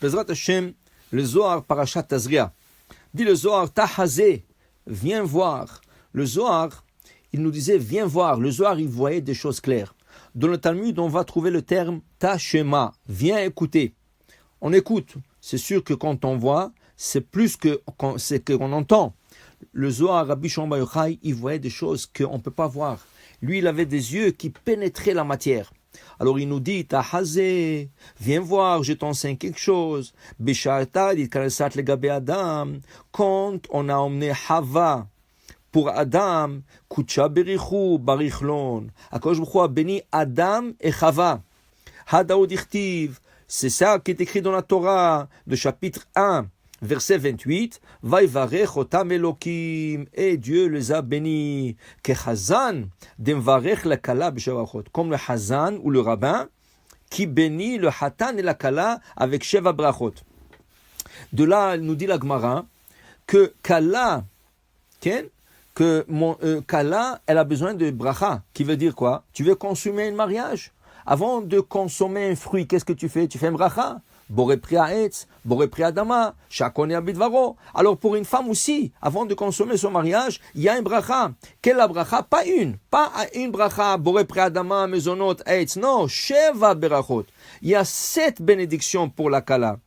Bezrat Hashem, le Zohar Parashat Tazria. Dit le Zohar, Tahazé, viens voir. Le Zohar, il nous disait, viens voir. Le Zohar, il voyait des choses claires. Dans le Talmud, on va trouver le terme Tashema, viens écouter. On écoute. C'est sûr que quand on voit, c'est plus que qu'on entend. Le Zohar, Rabbi Shimon Bar Yochai, il voyait des choses qu'on ne peut pas voir. Lui, il avait des yeux qui pénétraient la matière. Alors il nous dit, Tahazé, viens voir, je t'enseigne quelque chose. Bisharta, dit Karesat le Gabé Adam, quand on a emmené Hava pour Adam, Kucha Berichou, Barichlon. Akadosh Baruch Hu a béni Adam et Hava. Hadaou Dichtiv, c'est ça qui est écrit dans la Torah, de chapitre 1. Verset 28, Vaivarech otam Elokim, et Dieu les a bénis. Kechazan, demvarech la kala b'shavachot, comme le Hazan ou le rabbin qui bénit le Hatan et la kala avec Sheva brachot. De là, nous dit la Gemara que kala, kala, elle a besoin de bracha, qui veut dire quoi? Tu veux consommer un mariage? Avant de consommer un fruit, qu'est-ce que tu fais? Tu fais un bracha. Boré pri ha'etz, boré pri adama, chacun est bidvaro. Alors pour une femme aussi, avant de consommer son mariage, il y a un bracha. Quelle la bracha? Pas une bracha, boré pri adama, mezonot, ha'etz. Non, sheva berachot. Il y a 7 bénédictions pour la kala.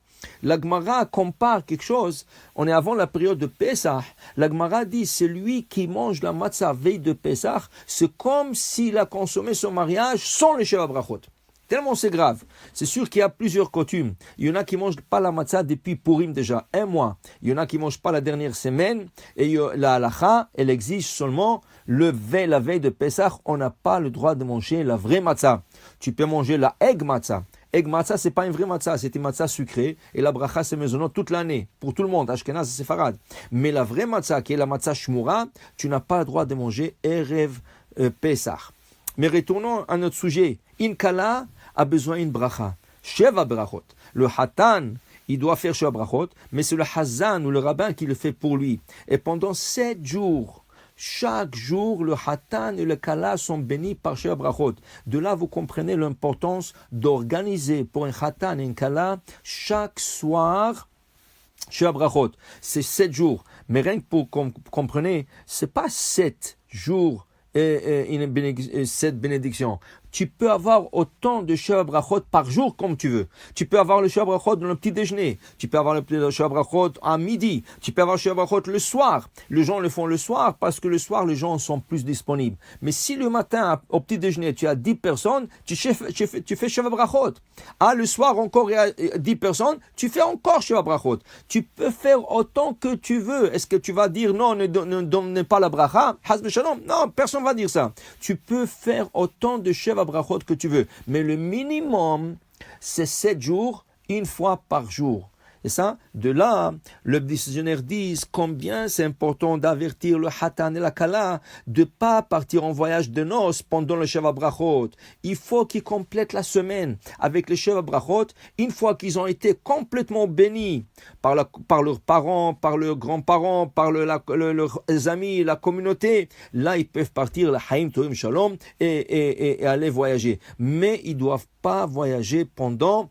La Gemara compare quelque chose. On est avant la période de Pesach. La Gemara dit, celui qui mange la matzah veille de Pesach, c'est comme s'il a consommé son mariage sans le sheva brachot. Tellement c'est grave. C'est sûr qu'il y a plusieurs coutumes. Il y en a qui ne mangent pas la matzah depuis Purim déjà, 1 mois. Il y en a qui ne mangent pas la dernière semaine. Et la halacha, elle exige seulement la veille de Pesach. On n'a pas le droit de manger la vraie matzah. Tu peux manger la egg matzah. Egg matzah, ce n'est pas une vraie matzah, c'est une matzah sucrée. Et la bracha, c'est maisonnant toute l'année. Pour tout le monde, Ashkenaz et Sepharad. Mais la vraie matzah, qui est la matzah shmura, tu n'as pas le droit de manger Erev Pesach. Mais retournons à notre sujet. Inkala a besoin d'une bracha. Sheva brachot. Le hatan, il doit faire sheva brachot, mais c'est le hazan ou le rabbin qui le fait pour lui. Et pendant 7 jours, chaque jour, le hatan et le kala sont bénis par sheva brachot. De là, vous comprenez l'importance d'organiser pour un hatan et un kala chaque soir sheva brachot. C'est 7 jours. Mais rien que pour que vous compreniez, c'est pas 7 jours cette bénédiction. Tu peux avoir autant de sheva brachot par jour comme tu veux. Tu peux avoir le sheva brachot dans le petit déjeuner. Tu peux avoir le sheva brachot à midi. Tu peux avoir le sheva brachot le soir. Les gens le font le soir parce que le soir, les gens sont plus disponibles. Mais si le matin, au petit déjeuner, tu as 10 personnes, tu fais sheva brachot. Le soir, encore, il y a 10 personnes, tu fais encore sheva brachot. Tu peux faire autant que tu veux. Est-ce que tu vas dire non, ne donne pas la bracha? Haz v'shalom. Non, personne ne va dire ça. Tu peux faire autant de sheva brachot que tu veux. Mais le minimum, c'est 7 jours, une fois par jour. Et ça, de là, le décisionnaire dit combien c'est important d'avertir le hatan et la kala de ne pas partir en voyage de noces pendant le sheva brachot. Il faut qu'ils complètent la semaine avec le sheva brachot une fois qu'ils ont été complètement bénis par leurs parents, par leurs grands-parents, par leurs amis, la communauté. Là, ils peuvent partir la haïm toim shalom et aller voyager. Mais ils ne doivent pas voyager pendant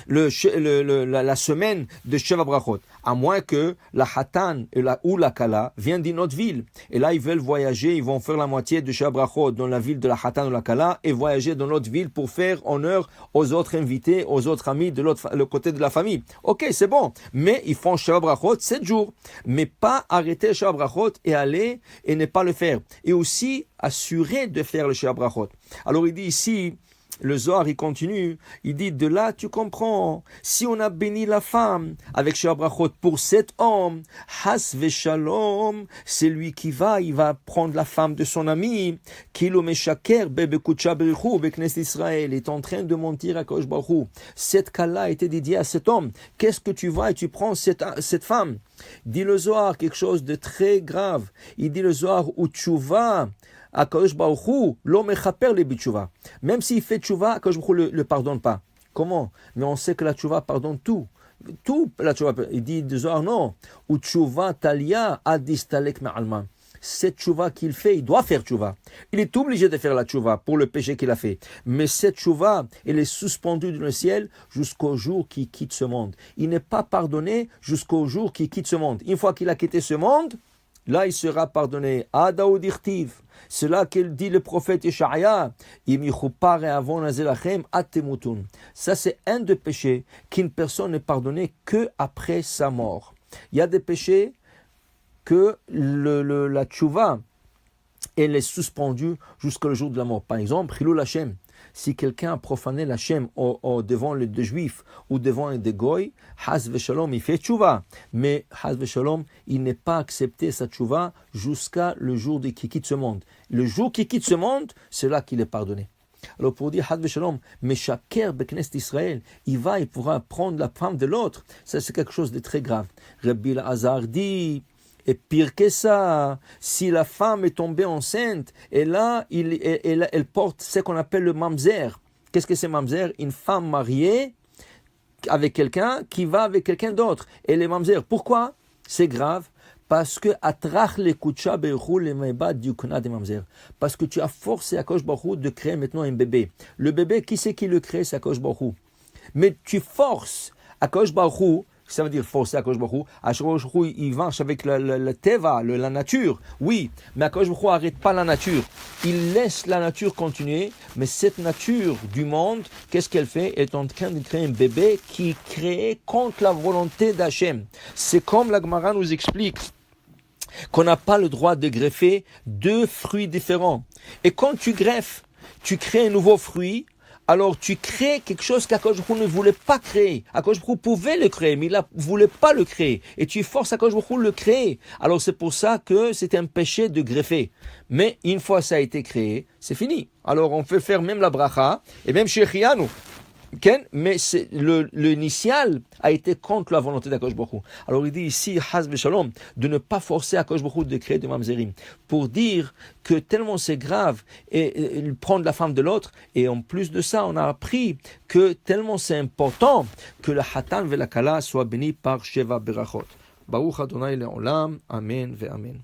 la semaine de Sheva Brachot, à moins que la Hatan ou la Kala viennent d'une autre ville. Et là, ils veulent voyager, ils vont faire la moitié de Sheva Brachot dans la ville de la Hatan ou la Kala et voyager dans l'autre ville pour faire honneur aux autres invités, aux autres amis de le côté de la famille. Ok, c'est bon, mais ils font Sheva Brachot 7 jours. Mais pas arrêter Sheva Brachot et aller et ne pas le faire. Et aussi assurer de faire le Sheva Brachot. Alors il dit ici, le Zohar, il continue, il dit, de là, tu comprends, si on a béni la femme avec sheva brachot pour cet homme, has veshalom, c'est lui qui il va prendre la femme de son ami, kilo meshaker bebe kucha berichou beknes Israël, est en train de mentir à Kadosh Baruch Hu. Cette cas-là a été dédiée à cet homme. Qu'est-ce que tu vas et tu prends cette femme? Dit le Zohar, quelque chose de très grave. Il dit le Zohar, ou tchouva, Akadosh Baruch Hu, l'homme mechaper le bitchouva. Même s'il fait tchouva, Akadosh Baruch Hu le pardonne pas. Comment? Mais on sait que la tchouva pardonne tout. Tout la tchouva. Il dit de Zohar non. Ou tchouva talia adistalek ma'alma. cette tchouva qu'il fait, il doit faire tchouva. Il est obligé de faire la tchouva pour le péché qu'il a fait. Mais cette tchouva, elle est suspendue dans le ciel jusqu'au jour qu'il quitte ce monde. Il n'est pas pardonné jusqu'au jour qu'il quitte ce monde. Une fois qu'il a quitté ce monde, là il sera pardonné. Adaou dirtiv. C'est là qu'il dit le prophète Yeshaya, ça c'est un des péchés qu'une personne n'est pardonnée que après sa mort. Il y a des péchés que la tchouva, elle est suspendue jusqu'au jour de la mort. Par exemple, Chilul Hashem. Si quelqu'un a profané l'Hashem devant les deux juifs ou devant des goy, Haz Veshalom, il fait tchouva. Mais Haz Veshalom, il n'est pas accepté sa tchouva jusqu'à le jour qu'il quitte ce monde. Le jour qu'il quitte ce monde, c'est là qu'il est pardonné. Alors pour dire Haz Veshalom, mais Shaker Beknest Israël, il pourra prendre la femme de l'autre. Ça c'est quelque chose de très grave. Rabbi Elazar dit. Et pire que ça, si la femme est tombée enceinte, et là, elle porte ce qu'on appelle le mamzer. Qu'est-ce que c'est mamzer? Une femme mariée avec quelqu'un qui va avec quelqu'un d'autre. Elle est mamzer. Pourquoi? C'est grave. Parce que parce que tu as forcé Akadosh Baruch Hu de créer maintenant un bébé. Le bébé, qui c'est qui le crée? C'est Akadosh Baruch Hu. Mais tu forces Akadosh Baruch Hu. Ça veut dire forcer Akadosh Baruch Hu. Akadosh Baruch Hu, il marche avec la teva, la nature. Oui, mais Akadosh Baruch Hu n'arrête pas la nature. Il laisse la nature continuer, mais cette nature du monde, qu'est-ce qu'elle fait? Elle est en train de créer un bébé qui est créé contre la volonté d'Hachem. C'est comme la Gemara nous explique qu'on n'a pas le droit de greffer deux fruits différents. Et quand tu greffes, tu crées un nouveau fruit. Alors tu crées quelque chose qu'Akadosh Baruch Hu ne voulait pas créer. Akadosh Baruch Hu pouvait le créer, mais il ne voulait pas le créer. Et tu forces Akadosh Baruch Hu le créer. Alors c'est pour ça que c'est un péché de greffer. Mais une fois ça a été créé, c'est fini. Alors on peut faire même la bracha, et même chez Chianu. Mais l'initial a été contre la volonté d'Akadosh Baruch Hu. Alors il dit ici, Haz Veshalom, de ne pas forcer Akadosh Baruch Hu de créer des mamzerim. Pour dire que tellement c'est grave et prendre la femme de l'autre. Et en plus de ça, on a appris que tellement c'est important que le Hatan et la Kala soient bénis par Sheva Berachot. Baruch Adonai Le'olam. Amen ve Amen.